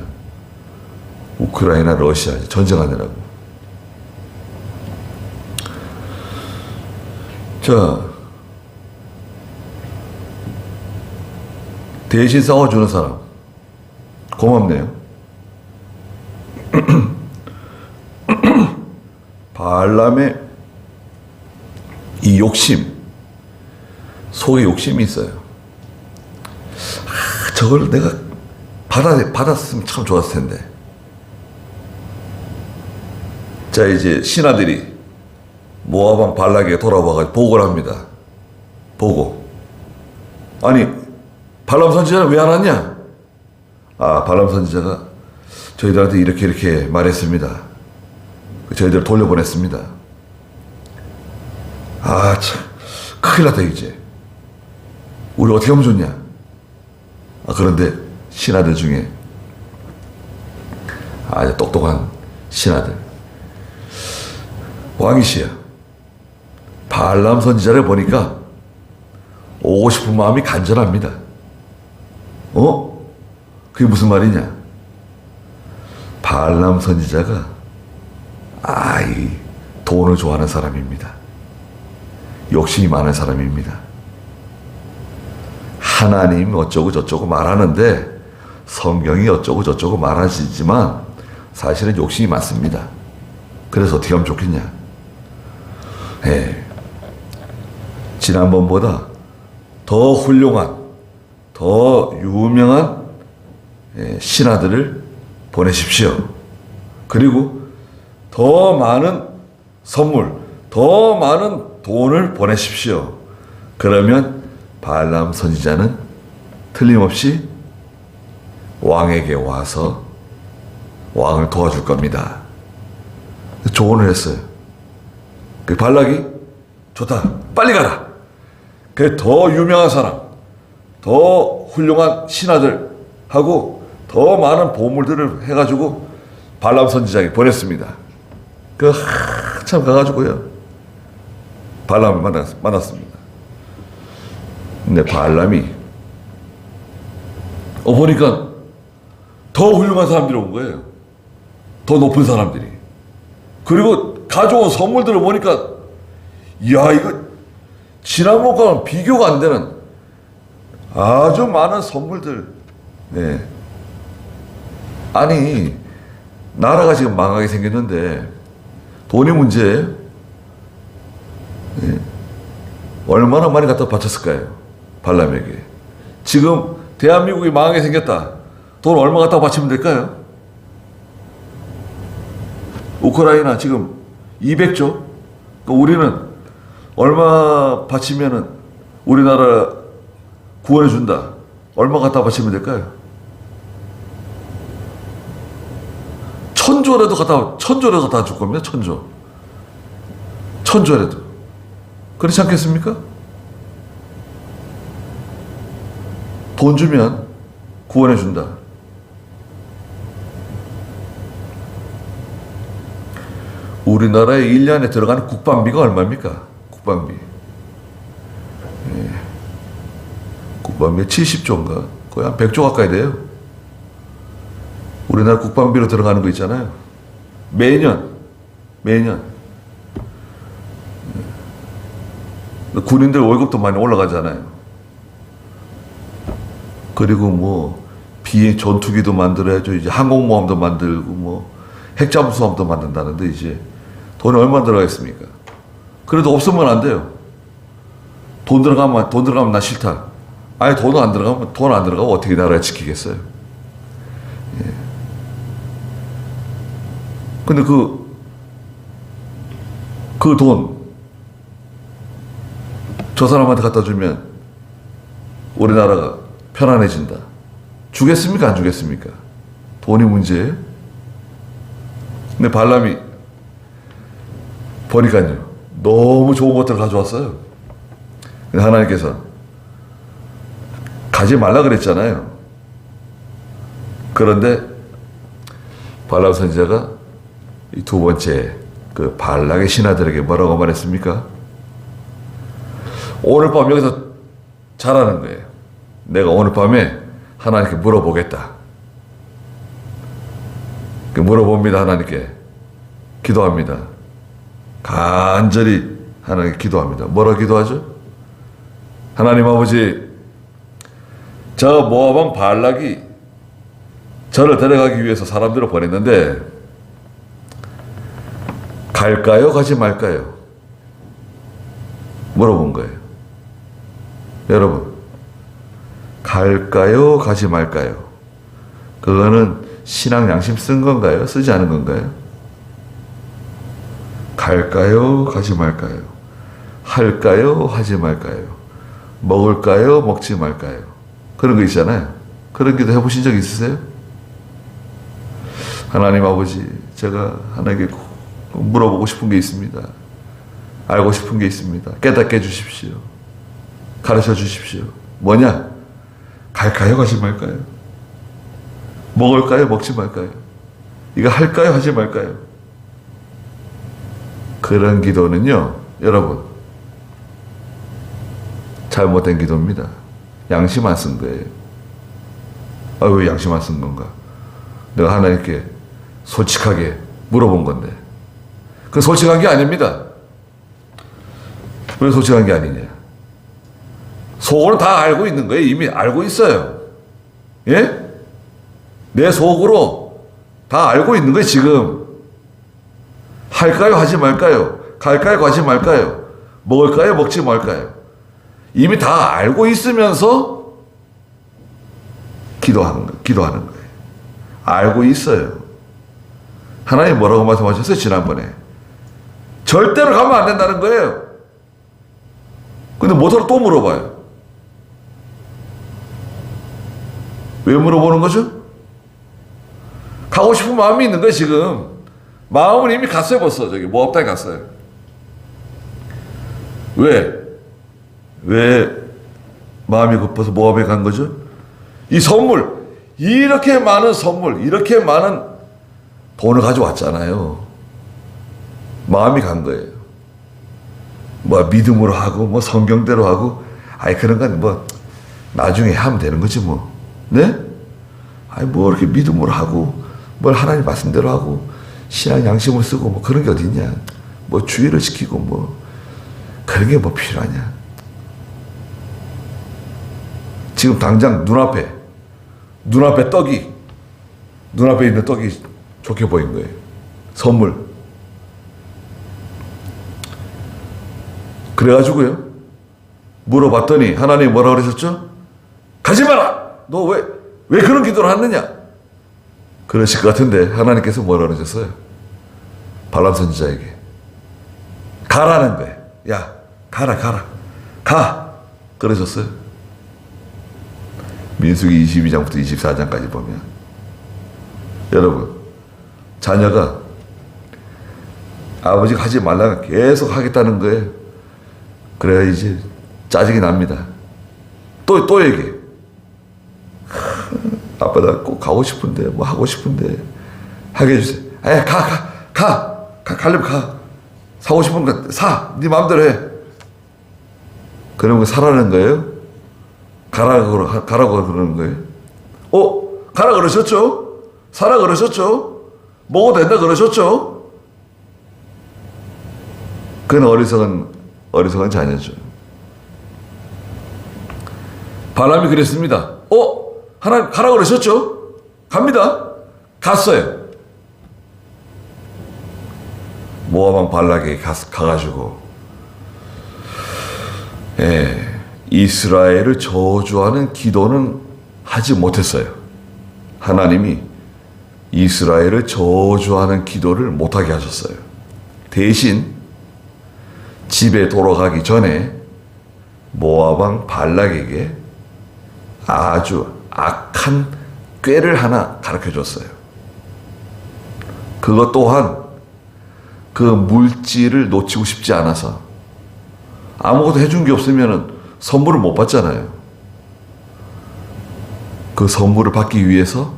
우크라이나, 러시아 전쟁하느라고. 자, 대신 싸워주는 사람 고맙네요. 발람의 이 욕심, 속에 욕심이 있어요. 저걸 내가 받았으면 참 좋았을 텐데. 자, 이제 신하들이 모압 왕 발락에게 돌아와가지고 보고를 합니다. 보고. 아니, 발람 선지자는 왜 안 왔냐? 아, 발람 선지자가 저희들한테 이렇게 말했습니다. 저희들을 돌려보냈습니다. 아, 참, 큰일 났다, 이제. 우리 어떻게 하면 좋냐? 아, 그런데 신하들 중에 아주 똑똑한 신하들. 왕이시여, 발람 선지자를 보니까 오고 싶은 마음이 간절합니다. 그게 무슨 말이냐? 발람 선지자가 이 돈을 좋아하는 사람입니다. 욕심이 많은 사람입니다. 하나님 어쩌고 저쩌고 말하는데 성경이 어쩌고 저쩌고 말하시지만 사실은 욕심이 많습니다. 그래서 어떻게 하면 좋겠냐? 지난번보다 더 훌륭한, 더 유명한 신하들을 보내십시오. 그리고 더 많은 선물, 더 많은 돈을 보내십시오. 그러면 발람 선지자는 틀림없이 왕에게 와서 왕을 도와줄 겁니다. 조언을 했어요. 그 발락이 좋다, 빨리 가라. 그 더 유명한 사람, 더 훌륭한 신하들하고 더 많은 보물들을 해가지고 발람 선지자에게 보냈습니다. 그 한참 가가지고요, 발람을 만났습니다. 근데 발람이 보니까 더 훌륭한 사람들이 온 거예요. 더 높은 사람들이. 그리고 가져온 선물들을 보니까, 이야, 이거 지난번과는 비교가 안 되는 아주 많은 선물들. 아니, 나라가 지금 망하게 생겼는데 돈이 문제예요. 얼마나 많이 갖다 바쳤을까요? 발람에게. 지금 대한민국이 망하게 생겼다. 돈 얼마 갖다 바치면 될까요? 우크라이나 지금 200조? 우리는 얼마 바치면은 우리나라 구원해준다. 얼마 갖다 바치면 될까요? 천조라도 갖다 줄 겁니다. 천조라도. 그렇지 않겠습니까? 돈 주면 구원해준다. 우리나라에 1년에 들어가는 국방비가 얼마입니까? 국방비. 국방비 70조인가? 거의 한 100조 가까이 돼요. 우리나라 국방비로 들어가는 거 있잖아요. 매년. 군인들 월급도 많이 올라가잖아요. 그리고 뭐 비행 전투기도 만들어야죠. 이제 항공모함도 만들고 뭐 핵잠수함도 만든다는데 이제 돈이 얼마 들어가겠습니까? 그래도 없으면 안 돼요. 돈 들어가면 나 싫다. 아니 돈 안 들어가면 어떻게 나라를 지키겠어요? 예. 근데 그 돈 저 사람한테 갖다 주면 우리나라가 편안해진다. 주겠습니까? 안 주겠습니까? 돈이 문제예요? 근데 발람이 보니까요, 너무 좋은 것들을 가져왔어요. 근데 하나님께서 가지 말라 그랬잖아요. 그런데 발람 선지자가 이 두 번째 그 발락의 신하들에게 뭐라고 말했습니까? 오늘 밤 여기서 자라는 거예요. 내가 오늘 밤에 하나님께 물어보겠다. 물어봅니다. 하나님께 기도합니다. 간절히 하나님께 기도합니다. 뭐라 기도하죠? 하나님 아버지, 저 모압 왕 발락이 저를 데려가기 위해서 사람들을 보냈는데 갈까요? 가지 말까요? 물어본 거예요. 여러분, 갈까요? 가지 말까요? 그거는 신앙 양심 쓴 건가요? 쓰지 않은 건가요? 갈까요? 가지 말까요? 할까요? 하지 말까요? 먹을까요? 먹지 말까요? 그런 거 있잖아요. 그런 기도 해보신 적 있으세요? 하나님 아버지, 제가 하나님께 물어보고 싶은 게 있습니다. 알고 싶은 게 있습니다. 깨닫게 해주십시오. 가르쳐 주십시오. 뭐냐? 갈까요? 가지 말까요? 먹을까요? 먹지 말까요? 이거 할까요? 하지 말까요? 그런 기도는요, 여러분, 잘못된 기도입니다. 양심 안 쓴 거예요. 아, 왜 양심 안 쓴 건가? 내가 하나님께 솔직하게 물어본 건데. 그건 솔직한 게 아닙니다. 왜 솔직한 게 아니냐? 속으로 다 알고 있는 거예요. 이미 알고 있어요. 예? 내 속으로 다 알고 있는 거예요, 지금. 할까요? 하지 말까요? 갈까요? 가지 말까요? 먹을까요? 먹지 말까요? 이미 다 알고 있으면서 기도하는 거예요. 알고 있어요. 하나님 뭐라고 말씀하셨어요? 지난번에. 절대로 가면 안 된다는 거예요. 근데 못하러 또 물어봐요. 왜 물어보는 거죠? 가고 싶은 마음이 있는 거예요, 지금. 마음은 이미 갔어요, 벌써. 저기 모압 땅에 갔어요. 왜 마음이 급해서 모압에 간 거죠? 이 선물, 이렇게 많은 선물, 이렇게 많은 돈을 가져왔잖아요. 마음이 간 거예요. 뭐 믿음으로 하고 뭐 성경대로 하고, 아이 그런 건 뭐 나중에 하면 되는 거지 뭐. 네? 아니 뭐 이렇게 믿음으로 하고 뭘 하나님 말씀대로 하고 신앙 양심을 쓰고 뭐 그런 게 어딨냐. 뭐 주의를 지키고 뭐 그런 게 뭐 필요하냐. 지금 당장 눈앞에 있는 떡이 좋게 보인 거예요. 선물. 그래가지고요, 물어봤더니 하나님이 뭐라 그러셨죠? 가지 마라! 너 왜 그런 기도를 하느냐? 그러실 것 같은데 하나님께서 뭐라 그러셨어요? 발람 선지자에게 가라는 거예요. 야, 가! 그러셨어요. 민수기 22장부터 24장까지 보면, 여러분, 자녀가 아버지가 하지 말라면 계속 하겠다는 거예요. 그래야 이제 짜증이 납니다. 또 얘기해. 아빠 나 꼭 가고 싶은데 뭐 하고 싶은데 하게 해주세요. 에, 가려면 가. 사고 싶은 거 사. 네 마음대로 해. 그런 거 사라는 거예요? 가라고 그러는 거예요? 가라 그러셨죠? 사라 그러셨죠? 먹어도 된다 그러셨죠? 그건 어리석은 자녀죠. 발람이 그랬습니다. 하나님 가라 그러셨죠? 갑니다. 갔어요. 모압 왕 발락에게 가가지고 이스라엘을 저주하는 기도는 하지 못했어요. 하나님이 이스라엘을 저주하는 기도를 못하게 하셨어요. 대신 집에 돌아가기 전에 모압 왕 발락에게 아주 악한 꾀를 하나 가르쳐 줬어요. 그것 또한 그 물질을 놓치고 싶지 않아서, 아무것도 해준 게 없으면 선물을 못 받잖아요. 그 선물을 받기 위해서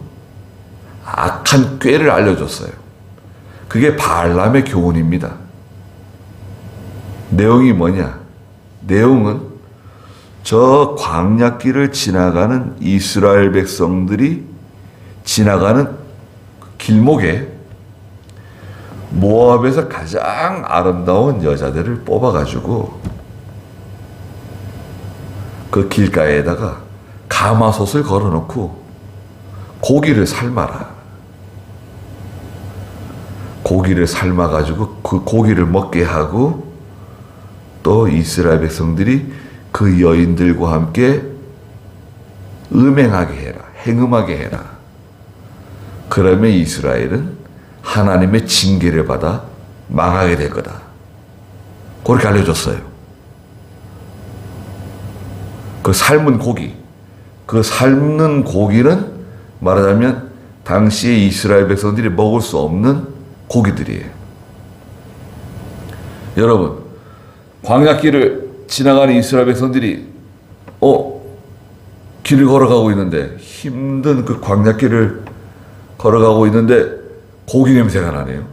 악한 꾀를 알려줬어요. 그게 발람의 교훈입니다. 내용이 뭐냐? 내용은 저 광야길을 지나가는 이스라엘 백성들이 지나가는 길목에 모압에서 가장 아름다운 여자들을 뽑아가지고 그 길가에다가 가마솥을 걸어놓고 고기를 삶아라. 고기를 삶아가지고 그 고기를 먹게 하고, 또 이스라엘 백성들이 그 여인들과 함께 음행하게 해라. 행음하게 해라. 그러면 이스라엘은 하나님의 징계를 받아 망하게 될 거다. 그렇게 알려줬어요. 그 삶은 고기, 그 삶는 고기는 말하자면 당시에 이스라엘 백성들이 먹을 수 없는 고기들이에요. 여러분, 광야길을 지나가는 이스라엘 백성들이 길을 걸어가고 있는데, 힘든 그 광야길을 걸어가고 있는데 고기 냄새가 나네요.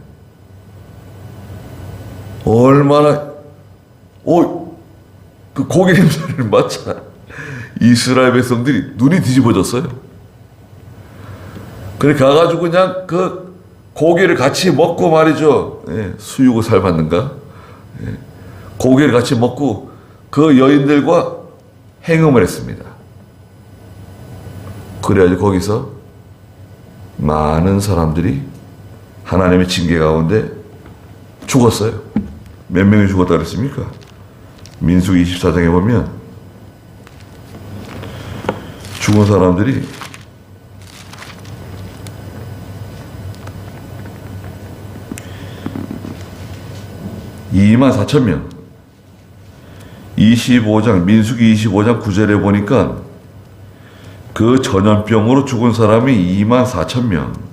얼마나 그 고기 냄새를 맡아 이스라엘 백성들이 눈이 뒤집어졌어요. 그래 가가지고 그냥 그 고기를 같이 먹고 말이죠. 수육을 삶았는가? 고기를 같이 먹고 그 여인들과 행음을 했습니다. 그래가지고 거기서 많은 사람들이 하나님의 징계 가운데 죽었어요. 몇 명이 죽었다 그랬습니까? 민수기 24장에 보면 죽은 사람들이 24,000명. 25장, 민수기 25장 9절에 보니까 그 전염병으로 죽은 사람이 24,000명.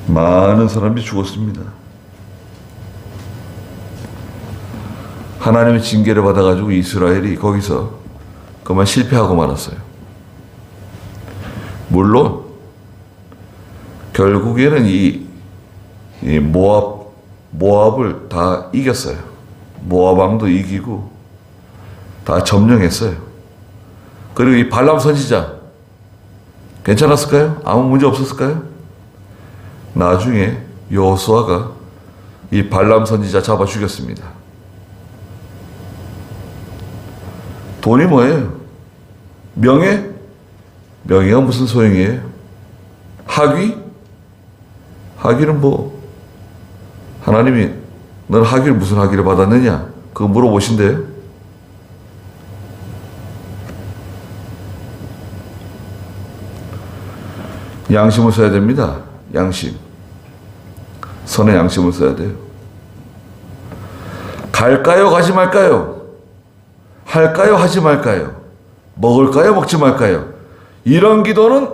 많은 사람이 죽었습니다. 하나님의 징계를 받아가지고 이스라엘이 거기서 그만 실패하고 말았어요. 물론 결국에는 이 모압을 다 이겼어요. 모압 왕도 이기고 다 점령했어요. 그리고 이 발람 선지자 괜찮았을까요? 아무 문제 없었을까요? 나중에 여호수아가 이 발람 선지자 잡아 죽였습니다. 돈이 뭐예요? 명예? 명예가 무슨 소용이에요? 학위? 학위는 뭐 하나님이 넌 학위를 무슨 학위를 받았느냐? 그거 물어보신대요. 양심을 써야 됩니다. 양심. 선의 양심을 써야 돼요. 갈까요? 가지 말까요? 할까요? 하지 말까요? 먹을까요? 먹지 말까요? 이런 기도는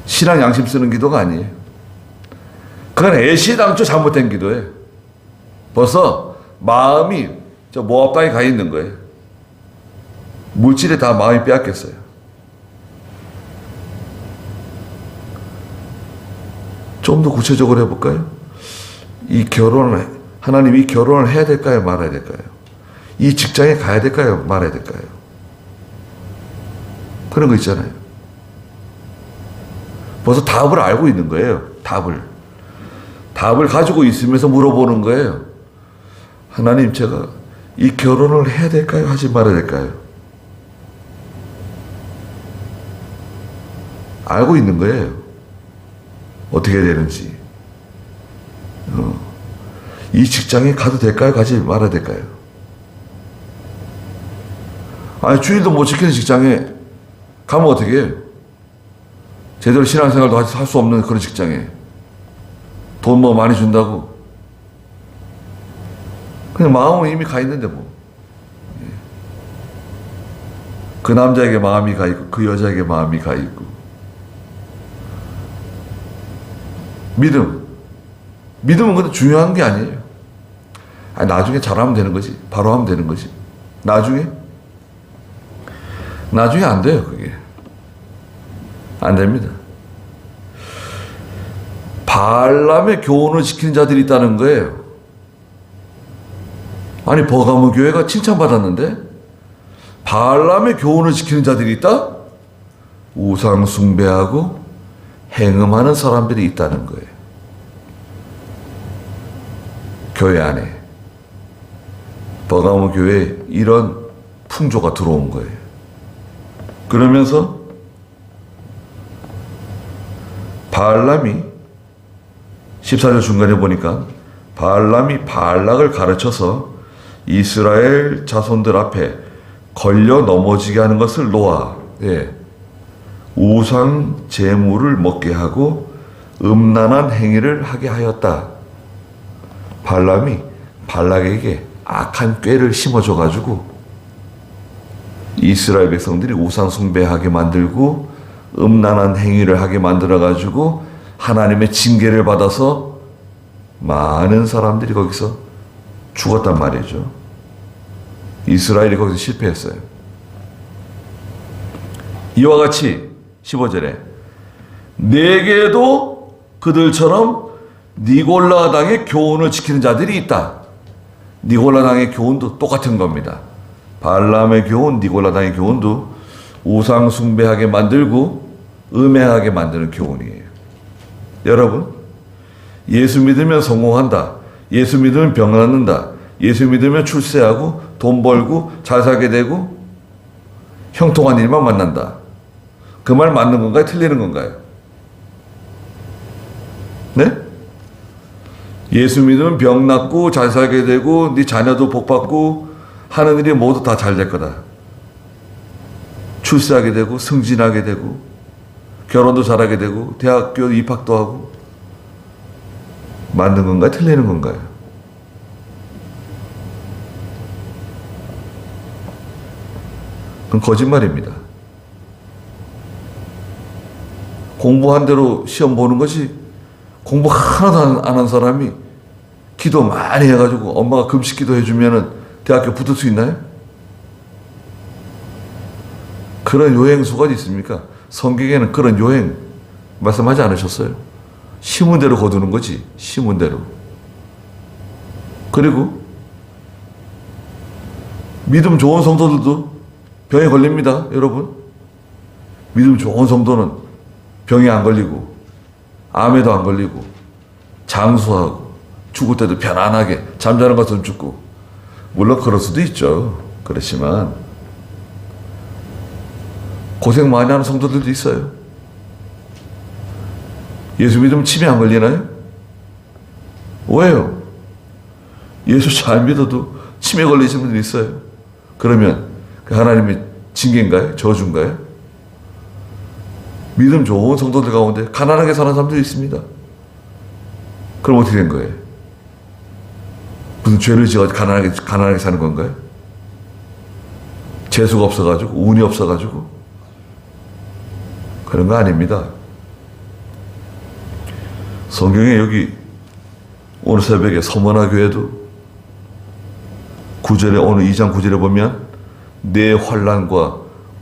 신앙 양심 쓰는 기도가 아니에요. 그건 애시당초 잘못된 기도예요. 벌써 마음이 저 모압 땅에 가 있는 거예요. 물질에 다 마음이 빼앗겼어요. 좀 더 구체적으로 해볼까요? 이 결혼을, 하나님이 이 결혼을 해야 될까요? 말아야 될까요? 이 직장에 가야 될까요? 말아야 될까요? 그런 거 있잖아요. 벌써 답을 알고 있는 거예요. 답을 가지고 있으면서 물어보는 거예요. 하나님, 제가 이 결혼을 해야 될까요? 하지 말아야 될까요? 알고 있는 거예요. 어떻게 해야 되는지. 이 직장에 가도 될까요? 가지 말아야 될까요? 아니, 주일도 못 지키는 직장에 가면 어떻게 해요? 제대로 신앙생활도 할 수 없는 그런 직장에 돈 뭐 많이 준다고 그냥 마음은 이미 가 있는데 뭐. 그 남자에게 마음이 가 있고 그 여자에게 마음이 가 있고. 믿음은 근데 중요한 게 아니에요. 아니, 나중에 잘하면 되는 거지. 바로 하면 되는 거지. 나중에 안 돼요. 그게 안 됩니다. 발람의 교훈을 지키는 자들이 있다는 거예요. 아니, 버가모 교회가 칭찬받았는데 발람의 교훈을 지키는 자들이 있다? 우상 숭배하고 행음하는 사람들이 있다는 거예요. 교회 안에. 버가모 교회에 이런 풍조가 들어온 거예요. 그러면서 발람이 14절 중간에 보니까 발람이 발락을 가르쳐서 이스라엘 자손들 앞에 걸려 넘어지게 하는 것을 놓아 우상 제물을 먹게 하고 음란한 행위를 하게 하였다. 발람이 발락에게 악한 꾀를 심어줘 가지고 이스라엘 백성들이 우상 숭배하게 만들고 음란한 행위를 하게 만들어 가지고 하나님의 징계를 받아서 많은 사람들이 거기서 죽었단 말이죠. 이스라엘이 거기서 실패했어요. 이와 같이 15절에 내게도 그들처럼 니골라당의 교훈을 지키는 자들이 있다. 니골라당의 교훈도 똑같은 겁니다. 발람의 교훈, 니골라당의 교훈도 우상 숭배하게 만들고 음행하게 만드는 교훈이에요. 여러분, 예수 믿으면 성공한다. 예수 믿으면 병 낫는다. 예수 믿으면 출세하고 돈 벌고 잘 살게 되고 형통한 일만 만난다. 그 말 맞는 건가요? 틀리는 건가요? 네? 예수 믿으면 병 낫고 잘 살게 되고 네 자녀도 복 받고 하는 일이 모두 다 잘 될 거다. 출세하게 되고 승진하게 되고 결혼도 잘하게 되고 대학교 입학도 하고. 맞는 건가요? 틀리는 건가요? 그건 거짓말입니다. 공부한 대로 시험 보는 것이 공부 하나도 안 한 사람이 기도 많이 해가지고 엄마가 금식 기도 해주면은 대학교 붙을 수 있나요? 그런 요행수가 있습니까? 성경에는 그런 요행 말씀하지 않으셨어요? 심은 대로 거두는 거지. 심은 대로. 그리고 믿음 좋은 성도들도 병에 걸립니다. 여러분. 믿음 좋은 성도는 병에 안 걸리고 암에도 안 걸리고 장수하고 죽을 때도 편안하게 잠자는 것처럼 죽고. 물론 그럴 수도 있죠. 그렇지만 고생 많이 하는 성도들도 있어요. 예수 믿으면 치매 안 걸리나요? 왜요? 예수 잘 믿어도 치매 걸리시는 분들이 있어요. 그러면 그 하나님의 징계인가요? 저주인가요? 믿음 좋은 성도들 가운데 가난하게 사는 사람들이 있습니다. 그럼 어떻게 된 거예요? 무슨 죄를 지어 가난하게 사는 건가요? 재수가 없어가지고 운이 없어가지고 그런 거 아닙니다. 성경에 여기 오늘 새벽에 서머나 교회도 9절에 오늘 2장 9절에 보면 내 환난과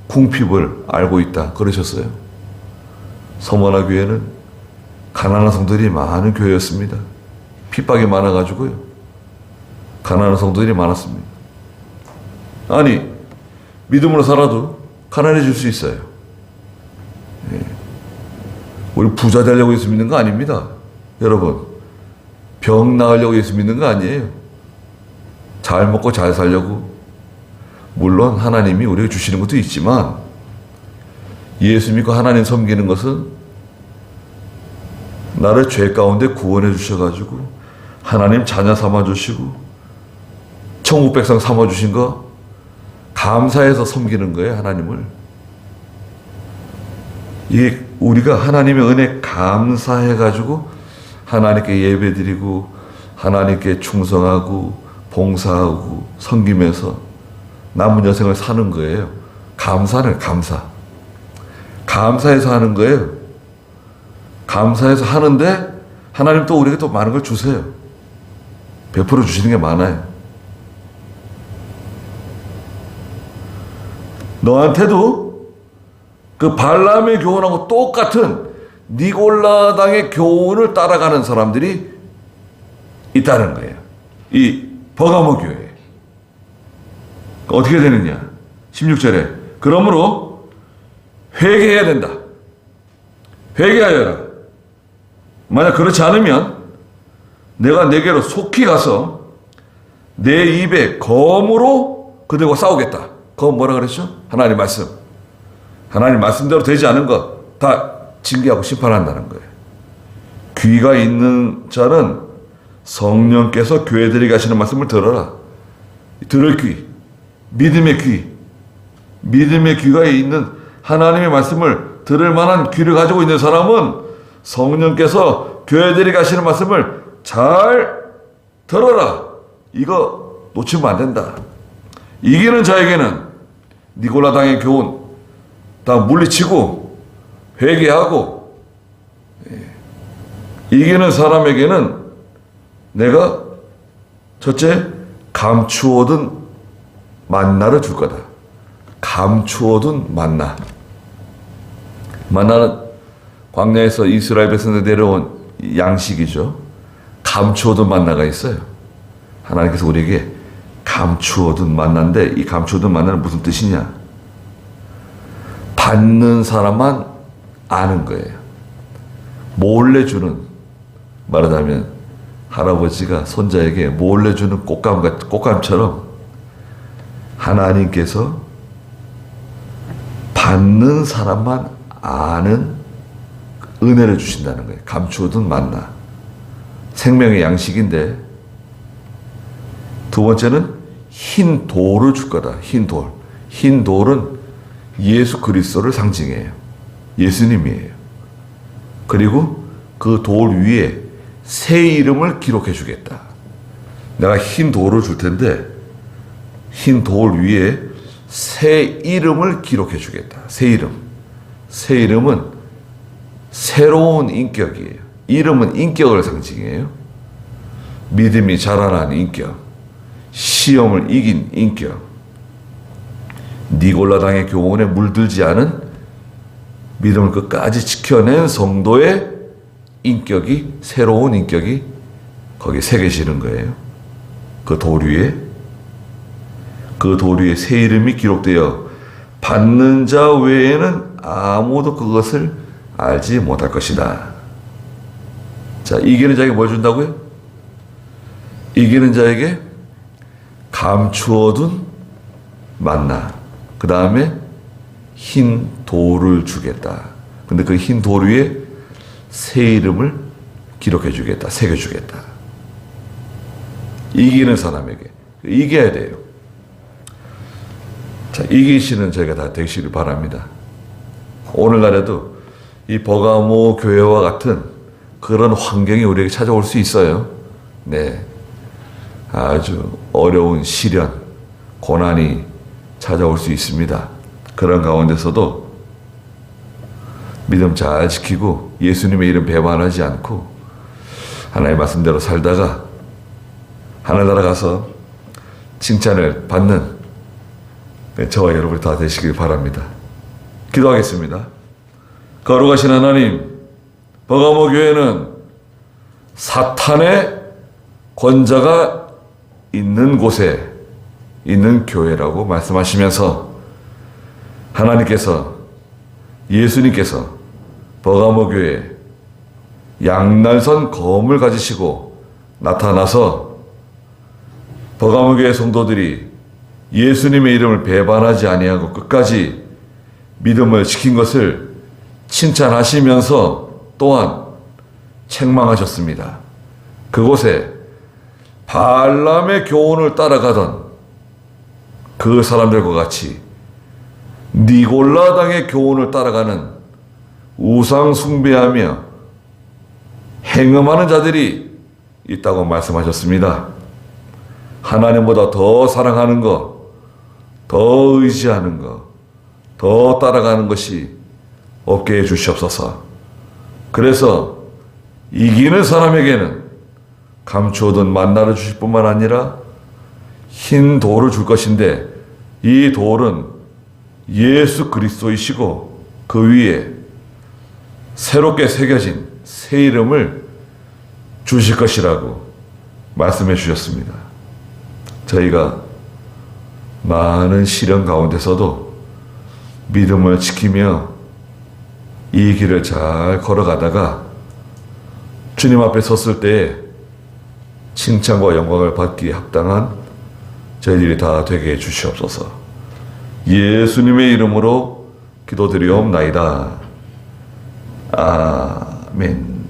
궁핍을 알고 있다 그러셨어요. 서머나 교회는 가난한 성도들이 많은 교회였습니다. 핍박이 많아가지고요. 가난한 성도들이 많았습니다. 아니 믿음으로 살아도 가난해질 수 있어요. 우리 부자 되려고 예수 믿는 거 아닙니다. 여러분, 병 나으려고 예수 믿는 거 아니에요. 잘 먹고 잘 살려고. 물론 하나님이 우리에게 주시는 것도 있지만 예수 믿고 하나님 섬기는 것은 나를 죄 가운데 구원해 주셔가지고 하나님 자녀 삼아 주시고 천국 백성 삼아 주신 거 감사해서 섬기는 거예요, 하나님을. 이게 우리가 하나님의 은혜 감사해가지고 하나님께 예배드리고 하나님께 충성하고 봉사하고 섬기면서 남은 여생을 사는 거예요. 감사는 감사. 감사해서 하는 거예요. 감사해서 하는데 하나님 또 우리에게 또 많은 걸 주세요. 베풀어 주시는 게 많아요. 너한테도 그 발람의 교훈하고 똑같은 니골라당의 교훈을 따라가는 사람들이 있다는 거예요. 이 버가모 교회. 어떻게 되느냐? 16절에 그러므로 회개해야 된다. 회개하여라. 만약 그렇지 않으면 내가 내게로 속히 가서 내 입에 검으로 그들과 싸우겠다. 검 뭐라 그랬죠? 하나님 말씀. 하나님 말씀대로 되지 않은 것 다 징계하고 심판한다는 거예요. 귀가 있는 자는 성령께서 교회들에게 하시는 말씀을 들어라. 들을 귀, 믿음의 귀, 믿음의 귀가 있는 하나님의 말씀을 들을 만한 귀를 가지고 있는 사람은 성령께서 교회들에게 하시는 말씀을 잘 들어라. 이거 놓치면 안 된다. 이기는 자에게는 니골라당의 교훈 다 물리치고 회개하고, 이기는 사람에게는 내가 첫째 감추어둔 만나를 줄 거다. 감추어둔 만나. 만나는 광야에서 이스라엘 백성들 내려온 양식이죠. 감추어둔 만나가 있어요. 하나님께서 우리에게 감추어둔 만나인데, 이 감추어둔 만나는 무슨 뜻이냐? 받는 사람만 아는 거예요. 몰래 주는, 말하자면 할아버지가 손자에게 몰래 주는 꽃감처럼 하나님께서 받는 사람만 아는 은혜를 주신다는 거예요. 감추어둔 만나. 생명의 양식인데, 두 번째는 흰 돌을 줄 거다. 흰 돌. 흰 돌은 예수 그리스도를 상징해요. 예수님이에요. 그리고 그 돌 위에 새 이름을 기록해 주겠다. 내가 흰 돌을 줄 텐데 흰 돌 위에 새 이름을 기록해 주겠다. 새 이름. 새 이름은 새로운 인격이에요. 이름은 인격을 상징해요. 믿음이 자라난 인격, 시험을 이긴 인격, 니골라당의 교훈에 물들지 않은 믿음을 끝까지 지켜낸 성도의 인격이, 새로운 인격이 거기에 새겨지는 거예요. 그 돌 위에, 그 돌 위에 새 이름이 기록되어 받는 자 외에는 아무도 그것을 알지 못할 것이다. 자, 이기는 자에게 뭘 준다고요? 이기는 자에게 감추어둔 만나, 그 다음에 흰 돌을 주겠다. 근데 그 흰 돌 위에 새 이름을 기록해 주겠다. 새겨 주겠다. 이기는 사람에게. 이겨야 돼요. 자, 이기시는 저희가 다 되시길 바랍니다. 오늘날에도 이 버가모 교회와 같은 그런 환경이 우리에게 찾아올 수 있어요. 네. 아주 어려운 시련, 고난이 찾아올 수 있습니다. 그런 가운데서도 믿음 잘 지키고 예수님의 이름 배반하지 않고 하나님의 말씀대로 살다가 하늘나라 가서 칭찬을 받는 저와 여러분이 다 되시길 바랍니다. 기도하겠습니다. 거룩하신 하나님, 버가모 교회는 사탄의 권자가 있는 곳에 있는 교회라고 말씀하시면서 하나님께서, 예수님께서 버가모 교회에 양날선 검을 가지시고 나타나서 버가모 교회 성도들이 예수님의 이름을 배반하지 아니하고 끝까지 믿음을 지킨 것을 칭찬하시면서 또한 책망하셨습니다. 그곳에 발람의 교훈을 따라가던 그 사람들과 같이 니골라당의 교훈을 따라가는 우상 숭배하며 행음하는 자들이 있다고 말씀하셨습니다. 하나님보다 더 사랑하는 것, 더 의지하는 것, 더 따라가는 것이 없게 해 주시옵소서. 그래서 이기는 사람에게는 감추어둔 만나를 주실 뿐만 아니라 흰 돌을 줄 것인데, 이 돌은 예수 그리스도이시고 그 위에 새롭게 새겨진 새 이름을 주실 것이라고 말씀해 주셨습니다. 저희가 많은 시련 가운데서도 믿음을 지키며 이 길을 잘 걸어가다가 주님 앞에 섰을 때에 칭찬과 영광을 받기에 합당한 저희들이 다 되게 해 주시옵소서. 예수님의 이름으로 기도드리옵나이다. 아멘.